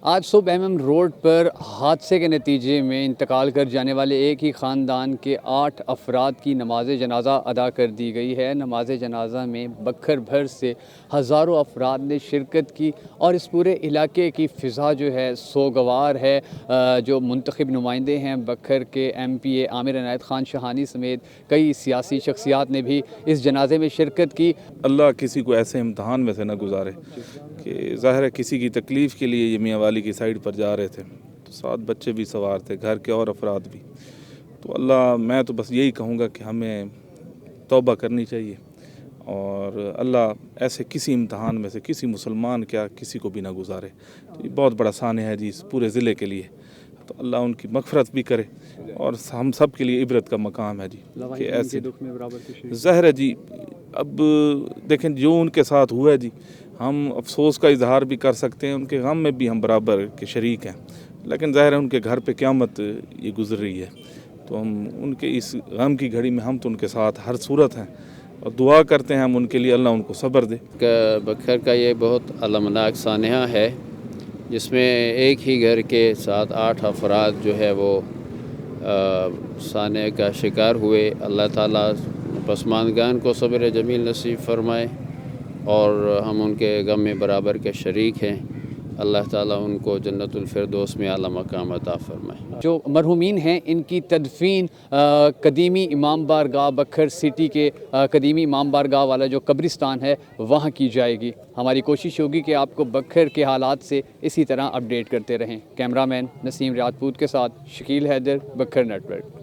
آج صبح روڈ پر حادثے کے نتیجے میں انتقال کر جانے والے ایک ہی خاندان کے 8 افراد کی نماز جنازہ ادا کر دی گئی ہے۔ نماز جنازہ میں بکھر بھر سے ہزاروں افراد نے شرکت کی اور اس پورے علاقے کی فضا جو ہے سوگوار ہے۔ جو منتخب نمائندے ہیں بکھر کے ایم پی اے عامر عنایت خان شاہانی سمیت کئی سیاسی شخصیات نے بھی اس جنازے میں شرکت کی۔ اللہ کسی کو ایسے امتحان میں سے نہ گزارے کہ ظاہر ہے کسی کی تکلیف کے لیے یہ میاں والی کی سائیڈ پر جا رہے تھے، تو 7 بچے بھی سوار تھے، گھر کے اور افراد بھی۔ تو اللہ، میں تو بس یہی کہوں گا کہ ہمیں توبہ کرنی چاہیے اور اللہ ایسے کسی امتحان میں سے کسی مسلمان کیا کسی کو بھی نہ گزارے۔ تو یہ بہت بڑا سانحہ ہے جی اس پورے ضلع کے لیے، تو اللہ ان کی مغفرت بھی کرے اور ہم سب کے لیے عبرت کا مقام ہے جی کہ ایسے ظاہر ہے جی۔ اب دیکھیں جو ان کے ساتھ ہوا ہے جی، ہم افسوس کا اظہار بھی کر سکتے ہیں، ان کے غم میں بھی ہم برابر کے شریک ہیں، لیکن ظاہر ہے ان کے گھر پہ قیامت یہ گزر رہی ہے، تو ہم ان کے اس غم کی گھڑی میں ہم تو ان کے ساتھ ہر صورت ہیں اور دعا کرتے ہیں ہم ان کے لیے، اللہ ان کو صبر دے۔ بکھر کا یہ بہت المناک سانحہ ہے جس میں ایک ہی گھر کے 7-8 افراد جو ہے وہ سانحے کا شکار ہوئے۔ اللہ تعالیٰ پسماندگان کو صبر جمیل نصیب فرمائے اور ہم ان کے غم میں برابر کے شریک ہیں۔ اللہ تعالیٰ ان کو جنت الفردوس میں اعلیٰ مقام عطا فرمائے۔ جو مرحومین ہیں ان کی تدفین قدیمی امام بارگاہ بکھر سٹی کے قدیمی امام بارگاہ والا جو قبرستان ہے وہاں کی جائے گی۔ ہماری کوشش ہوگی کہ آپ کو بکھر کے حالات سے اسی طرح اپڈیٹ کرتے رہیں۔ کیمرہ مین نسیم راجپوت کے ساتھ شکیل حیدر، بکھر نیٹ ورک۔